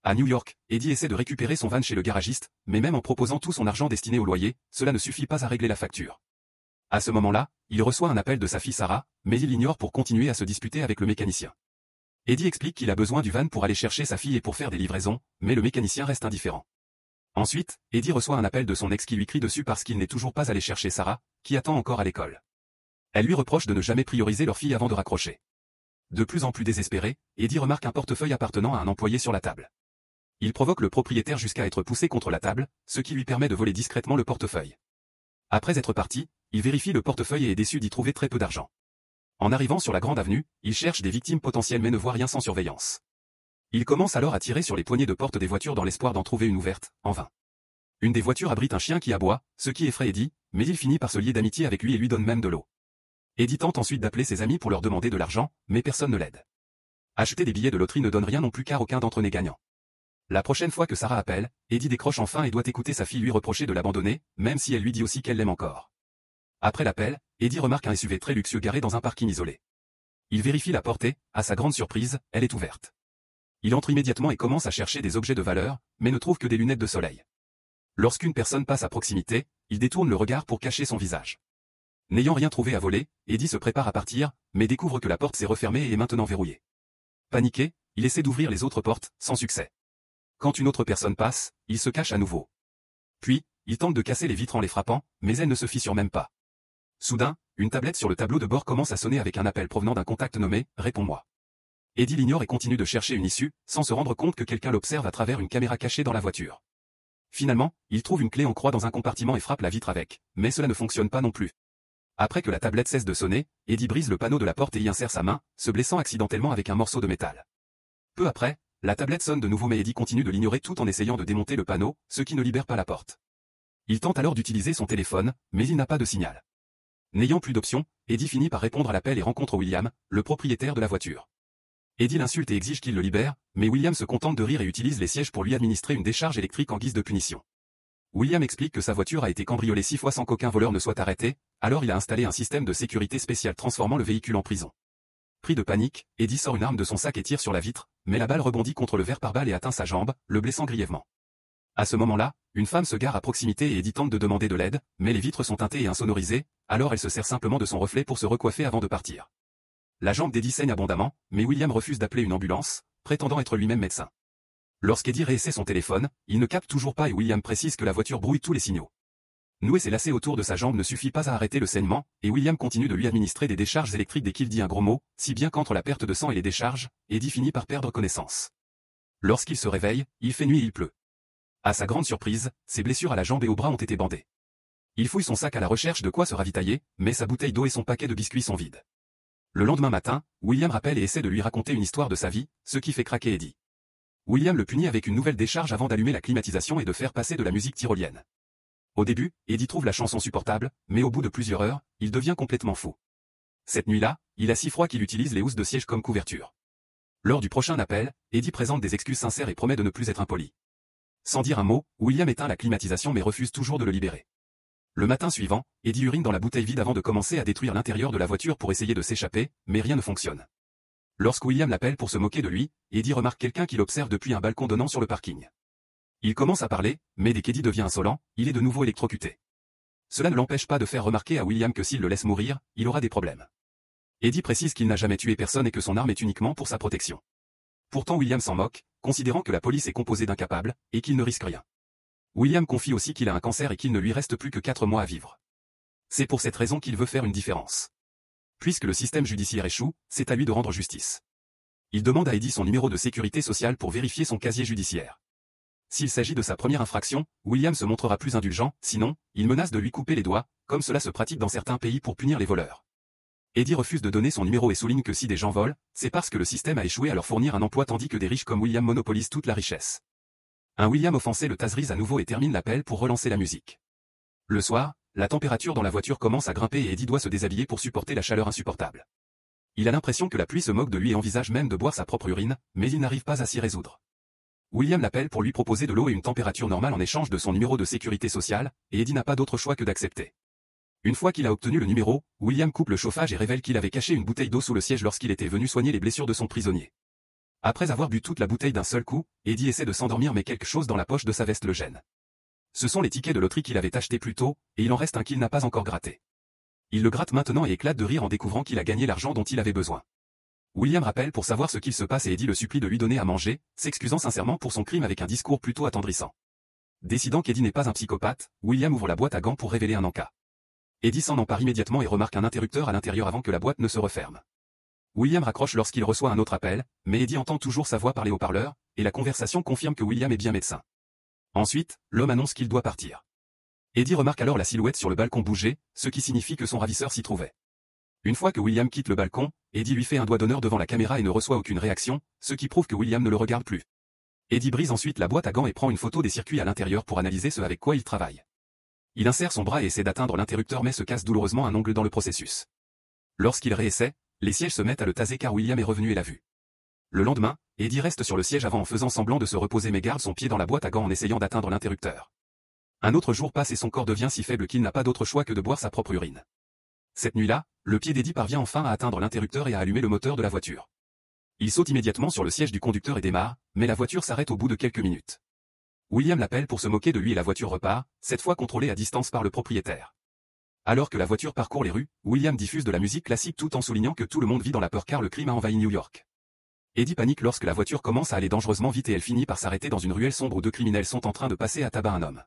À New York, Eddie essaie de récupérer son van chez le garagiste, mais même en proposant tout son argent destiné au loyer, cela ne suffit pas à régler la facture. À ce moment-là, il reçoit un appel de sa fille Sarah, mais il l'ignore pour continuer à se disputer avec le mécanicien. Eddie explique qu'il a besoin du van pour aller chercher sa fille et pour faire des livraisons, mais le mécanicien reste indifférent. Ensuite, Eddie reçoit un appel de son ex qui lui crie dessus parce qu'il n'est toujours pas allé chercher Sarah, qui attend encore à l'école. Elle lui reproche de ne jamais prioriser leur fille avant de raccrocher. De plus en plus désespéré, Eddie remarque un portefeuille appartenant à un employé sur la table. Il provoque le propriétaire jusqu'à être poussé contre la table, ce qui lui permet de voler discrètement le portefeuille. Après être parti, il vérifie le portefeuille et est déçu d'y trouver très peu d'argent. En arrivant sur la grande avenue, il cherche des victimes potentielles mais ne voit rien sans surveillance. Il commence alors à tirer sur les poignées de porte des voitures dans l'espoir d'en trouver une ouverte, en vain. Une des voitures abrite un chien qui aboie, ce qui effraie Eddie, mais il finit par se lier d'amitié avec lui et lui donne même de l'eau. Eddie tente ensuite d'appeler ses amis pour leur demander de l'argent, mais personne ne l'aide. Acheter des billets de loterie ne donne rien non plus car aucun d'entre eux n'est gagnant. La prochaine fois que Sarah appelle, Eddie décroche enfin et doit écouter sa fille lui reprocher de l'abandonner, même si elle lui dit aussi qu'elle l'aime encore. Après l'appel, Eddie remarque un SUV très luxueux garé dans un parking isolé. Il vérifie la porte et, à sa grande surprise, elle est ouverte. Il entre immédiatement et commence à chercher des objets de valeur, mais ne trouve que des lunettes de soleil. Lorsqu'une personne passe à proximité, il détourne le regard pour cacher son visage. N'ayant rien trouvé à voler, Eddie se prépare à partir, mais découvre que la porte s'est refermée et est maintenant verrouillée. Paniqué, il essaie d'ouvrir les autres portes, sans succès. Quand une autre personne passe, il se cache à nouveau. Puis, il tente de casser les vitres en les frappant, mais elle ne se fissure même pas. Soudain, une tablette sur le tableau de bord commence à sonner avec un appel provenant d'un contact nommé « Réponds-moi ». Eddie l'ignore et continue de chercher une issue, sans se rendre compte que quelqu'un l'observe à travers une caméra cachée dans la voiture. Finalement, il trouve une clé en croix dans un compartiment et frappe la vitre avec, mais cela ne fonctionne pas non plus. Après que la tablette cesse de sonner, Eddie brise le panneau de la porte et y insère sa main, se blessant accidentellement avec un morceau de métal. Peu après, la tablette sonne de nouveau mais Eddie continue de l'ignorer tout en essayant de démonter le panneau, ce qui ne libère pas la porte. Il tente alors d'utiliser son téléphone, mais il n'a pas de signal. N'ayant plus d'option, Eddie finit par répondre à l'appel et rencontre William, le propriétaire de la voiture. Eddie l'insulte et exige qu'il le libère, mais William se contente de rire et utilise les sièges pour lui administrer une décharge électrique en guise de punition. William explique que sa voiture a été cambriolée 6 fois sans qu'aucun voleur ne soit arrêté, alors il a installé un système de sécurité spécial transformant le véhicule en prison. Pris de panique, Eddie sort une arme de son sac et tire sur la vitre, mais la balle rebondit contre le verre par balle et atteint sa jambe, le blessant grièvement. À ce moment-là, une femme se gare à proximité et Eddie tente de demander de l'aide, mais les vitres sont teintées et insonorisées, alors elle se sert simplement de son reflet pour se recoiffer avant de partir. La jambe d'Eddie saigne abondamment, mais William refuse d'appeler une ambulance, prétendant être lui-même médecin. Lorsqu'Eddie réessaie son téléphone, il ne capte toujours pas et William précise que la voiture brouille tous les signaux. Nouer ses lacets autour de sa jambe ne suffit pas à arrêter le saignement, et William continue de lui administrer des décharges électriques dès qu'il dit un gros mot, si bien qu'entre la perte de sang et les décharges, Eddie finit par perdre connaissance. Lorsqu'il se réveille, il fait nuit et il pleut. À sa grande surprise, ses blessures à la jambe et au bras ont été bandées. Il fouille son sac à la recherche de quoi se ravitailler, mais sa bouteille d'eau et son paquet de biscuits sont vides. Le lendemain matin, William rappelle et essaie de lui raconter une histoire de sa vie, ce qui fait craquer Eddie. William le punit avec une nouvelle décharge avant d'allumer la climatisation et de faire passer de la musique tyrolienne. Au début, Eddie trouve la chanson supportable, mais au bout de plusieurs heures, il devient complètement fou. Cette nuit-là, il a si froid qu'il utilise les housses de siège comme couverture. Lors du prochain appel, Eddie présente des excuses sincères et promet de ne plus être impoli. Sans dire un mot, William éteint la climatisation mais refuse toujours de le libérer. Le matin suivant, Eddie urine dans la bouteille vide avant de commencer à détruire l'intérieur de la voiture pour essayer de s'échapper, mais rien ne fonctionne. Lorsque William l'appelle pour se moquer de lui, Eddie remarque quelqu'un qui l'observe depuis un balcon donnant sur le parking. Il commence à parler, mais dès qu'Eddie devient insolent, il est de nouveau électrocuté. Cela ne l'empêche pas de faire remarquer à William que s'il le laisse mourir, il aura des problèmes. Eddie précise qu'il n'a jamais tué personne et que son arme est uniquement pour sa protection. Pourtant William s'en moque, considérant que la police est composée d'incapables, et qu'il ne risque rien. William confie aussi qu'il a un cancer et qu'il ne lui reste plus que 4 mois à vivre. C'est pour cette raison qu'il veut faire une différence. Puisque le système judiciaire échoue, c'est à lui de rendre justice. Il demande à Eddie son numéro de sécurité sociale pour vérifier son casier judiciaire. S'il s'agit de sa première infraction, William se montrera plus indulgent, sinon, il menace de lui couper les doigts, comme cela se pratique dans certains pays pour punir les voleurs. Eddie refuse de donner son numéro et souligne que si des gens volent, c'est parce que le système a échoué à leur fournir un emploi tandis que des riches comme William monopolisent toute la richesse. Un William offensé le taserise à nouveau et termine l'appel pour relancer la musique. Le soir, la température dans la voiture commence à grimper et Eddie doit se déshabiller pour supporter la chaleur insupportable. Il a l'impression que la pluie se moque de lui et envisage même de boire sa propre urine, mais il n'arrive pas à s'y résoudre. William l'appelle pour lui proposer de l'eau et une température normale en échange de son numéro de sécurité sociale, et Eddie n'a pas d'autre choix que d'accepter. Une fois qu'il a obtenu le numéro, William coupe le chauffage et révèle qu'il avait caché une bouteille d'eau sous le siège lorsqu'il était venu soigner les blessures de son prisonnier. Après avoir bu toute la bouteille d'un seul coup, Eddie essaie de s'endormir mais quelque chose dans la poche de sa veste le gêne. Ce sont les tickets de loterie qu'il avait achetés plus tôt, et il en reste un qu'il n'a pas encore gratté. Il le gratte maintenant et éclate de rire en découvrant qu'il a gagné l'argent dont il avait besoin. William rappelle pour savoir ce qu'il se passe et Eddie le supplie de lui donner à manger, s'excusant sincèrement pour son crime avec un discours plutôt attendrissant. Décidant qu'Eddie n'est pas un psychopathe, William ouvre la boîte à gants pour révéler un encas. Eddie s'en empare immédiatement et remarque un interrupteur à l'intérieur avant que la boîte ne se referme. William raccroche lorsqu'il reçoit un autre appel, mais Eddie entend toujours sa voix par les haut-parleurs, et la conversation confirme que William est bien médecin. Ensuite, l'homme annonce qu'il doit partir. Eddie remarque alors la silhouette sur le balcon bouger, ce qui signifie que son ravisseur s'y trouvait. Une fois que William quitte le balcon, Eddie lui fait un doigt d'honneur devant la caméra et ne reçoit aucune réaction, ce qui prouve que William ne le regarde plus. Eddie brise ensuite la boîte à gants et prend une photo des circuits à l'intérieur pour analyser ce avec quoi il travaille. Il insère son bras et essaie d'atteindre l'interrupteur mais se casse douloureusement un ongle dans le processus. Lorsqu'il réessaie, les sièges se mettent à le taser car William est revenu et l'a vu. Le lendemain, Eddie reste sur le siège avant en faisant semblant de se reposer mais garde son pied dans la boîte à gants en essayant d'atteindre l'interrupteur. Un autre jour passe et son corps devient si faible qu'il n'a pas d'autre choix que de boire sa propre urine. Cette nuit-là, le pied d'Eddie parvient enfin à atteindre l'interrupteur et à allumer le moteur de la voiture. Il saute immédiatement sur le siège du conducteur et démarre, mais la voiture s'arrête au bout de quelques minutes. William l'appelle pour se moquer de lui et la voiture repart, cette fois contrôlée à distance par le propriétaire. Alors que la voiture parcourt les rues, William diffuse de la musique classique tout en soulignant que tout le monde vit dans la peur car le crime a envahi New York. Eddie panique lorsque la voiture commence à aller dangereusement vite et elle finit par s'arrêter dans une ruelle sombre où deux criminels sont en train de passer à tabac un homme.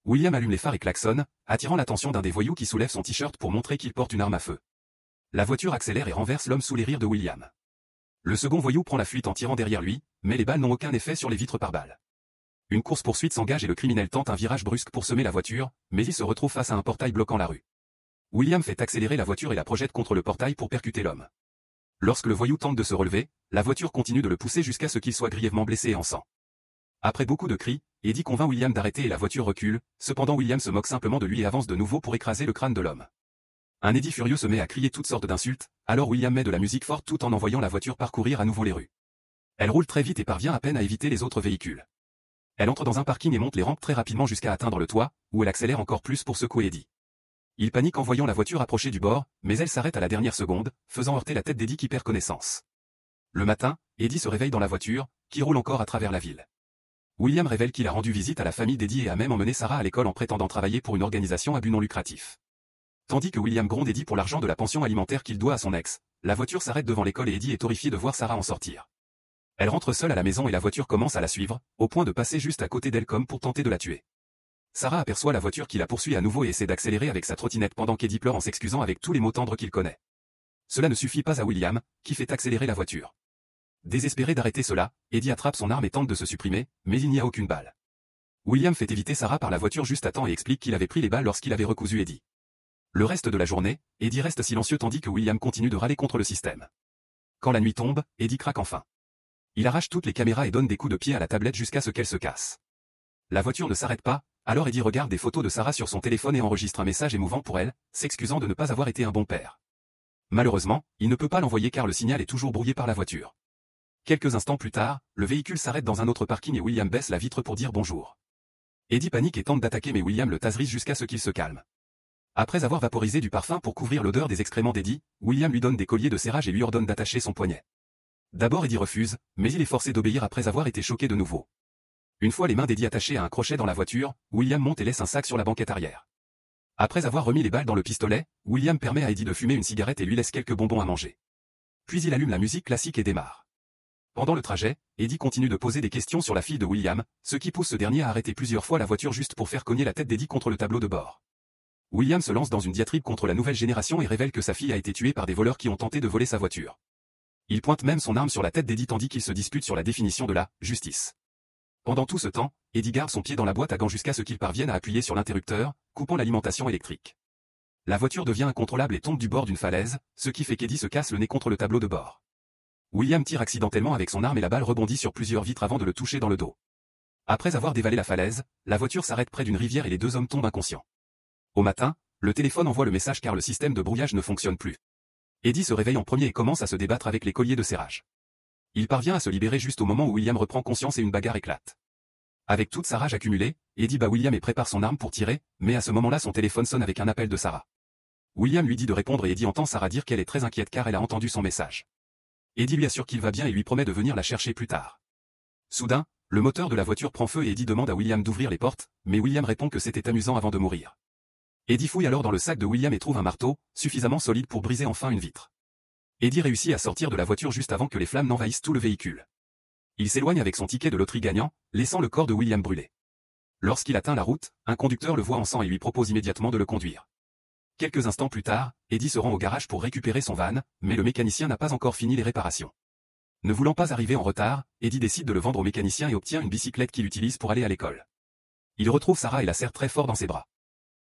William allume les phares et klaxonne, attirant l'attention d'un des voyous qui soulève son t-shirt pour montrer qu'il porte une arme à feu. La voiture accélère et renverse l'homme sous les rires de William. Le second voyou prend la fuite en tirant derrière lui, mais les balles n'ont aucun effet sur les vitres par balles. Une course-poursuite s'engage et le criminel tente un virage brusque pour semer la voiture, mais il se retrouve face à un portail bloquant la rue. William fait accélérer la voiture et la projette contre le portail pour percuter l'homme. Lorsque le voyou tente de se relever, la voiture continue de le pousser jusqu'à ce qu'il soit grièvement blessé et en sang. Après beaucoup de cris, Eddie convainc William d'arrêter et la voiture recule, cependant William se moque simplement de lui et avance de nouveau pour écraser le crâne de l'homme. Un Eddie furieux se met à crier toutes sortes d'insultes, alors William met de la musique forte tout en envoyant la voiture parcourir à nouveau les rues. Elle roule très vite et parvient à peine à éviter les autres véhicules. Elle entre dans un parking et monte les rampes très rapidement jusqu'à atteindre le toit, où elle accélère encore plus pour secouer Eddie. Il panique en voyant la voiture approcher du bord, mais elle s'arrête à la dernière seconde, faisant heurter la tête d'Eddie qui perd connaissance. Le matin, Eddie se réveille dans la voiture, qui roule encore à travers la ville. William révèle qu'il a rendu visite à la famille d'Eddie et a même emmené Sarah à l'école en prétendant travailler pour une organisation à but non lucratif. Tandis que William gronde Eddie pour l'argent de la pension alimentaire qu'il doit à son ex, la voiture s'arrête devant l'école et Eddie est horrifié de voir Sarah en sortir. Elle rentre seule à la maison et la voiture commence à la suivre, au point de passer juste à côté d'elle comme pour tenter de la tuer. Sarah aperçoit la voiture qui la poursuit à nouveau et essaie d'accélérer avec sa trottinette pendant qu'Eddie pleure en s'excusant avec tous les mots tendres qu'il connaît. Cela ne suffit pas à William, qui fait accélérer la voiture. Désespéré d'arrêter cela, Eddie attrape son arme et tente de se supprimer, mais il n'y a aucune balle. William fait éviter Sarah par la voiture juste à temps et explique qu'il avait pris les balles lorsqu'il avait recousu Eddie. Le reste de la journée, Eddie reste silencieux tandis que William continue de râler contre le système. Quand la nuit tombe, Eddie craque enfin. Il arrache toutes les caméras et donne des coups de pied à la tablette jusqu'à ce qu'elle se casse. La voiture ne s'arrête pas, alors Eddie regarde des photos de Sarah sur son téléphone et enregistre un message émouvant pour elle, s'excusant de ne pas avoir été un bon père. Malheureusement, il ne peut pas l'envoyer car le signal est toujours brouillé par la voiture. Quelques instants plus tard, le véhicule s'arrête dans un autre parking et William baisse la vitre pour dire bonjour. Eddie panique et tente d'attaquer mais William le taserise jusqu'à ce qu'il se calme. Après avoir vaporisé du parfum pour couvrir l'odeur des excréments d'Eddie, William lui donne des colliers de serrage et lui ordonne d'attacher son poignet. D'abord Eddie refuse, mais il est forcé d'obéir après avoir été choqué de nouveau. Une fois les mains d'Eddie attachées à un crochet dans la voiture, William monte et laisse un sac sur la banquette arrière. Après avoir remis les balles dans le pistolet, William permet à Eddie de fumer une cigarette et lui laisse quelques bonbons à manger. Puis il allume la musique classique et démarre. Pendant le trajet, Eddie continue de poser des questions sur la fille de William, ce qui pousse ce dernier à arrêter plusieurs fois la voiture juste pour faire cogner la tête d'Eddie contre le tableau de bord. William se lance dans une diatribe contre la nouvelle génération et révèle que sa fille a été tuée par des voleurs qui ont tenté de voler sa voiture. Il pointe même son arme sur la tête d'Eddie tandis qu'il se dispute sur la définition de la « justice ». Pendant tout ce temps, Eddie garde son pied dans la boîte à gants jusqu'à ce qu'il parvienne à appuyer sur l'interrupteur, coupant l'alimentation électrique. La voiture devient incontrôlable et tombe du bord d'une falaise, ce qui fait qu'Eddie se casse le nez contre le tableau de bord. William tire accidentellement avec son arme et la balle rebondit sur plusieurs vitres avant de le toucher dans le dos. Après avoir dévalé la falaise, la voiture s'arrête près d'une rivière et les deux hommes tombent inconscients. Au matin, le téléphone envoie le message car le système de brouillage ne fonctionne plus. Eddie se réveille en premier et commence à se débattre avec les colliers de serrage. Il parvient à se libérer juste au moment où William reprend conscience et une bagarre éclate. Avec toute sa rage accumulée, Eddie bat William et prépare son arme pour tirer, mais à ce moment-là son téléphone sonne avec un appel de Sarah. William lui dit de répondre et Eddie entend Sarah dire qu'elle est très inquiète car elle a entendu son message. Eddie lui assure qu'il va bien et lui promet de venir la chercher plus tard. Soudain, le moteur de la voiture prend feu et Eddie demande à William d'ouvrir les portes, mais William répond que c'était amusant avant de mourir. Eddie fouille alors dans le sac de William et trouve un marteau, suffisamment solide pour briser enfin une vitre. Eddie réussit à sortir de la voiture juste avant que les flammes n'envahissent tout le véhicule. Il s'éloigne avec son ticket de loterie gagnant, laissant le corps de William brûler. Lorsqu'il atteint la route, un conducteur le voit en sang et lui propose immédiatement de le conduire. Quelques instants plus tard, Eddie se rend au garage pour récupérer son van, mais le mécanicien n'a pas encore fini les réparations. Ne voulant pas arriver en retard, Eddie décide de le vendre au mécanicien et obtient une bicyclette qu'il utilise pour aller à l'école. Il retrouve Sarah et la serre très fort dans ses bras.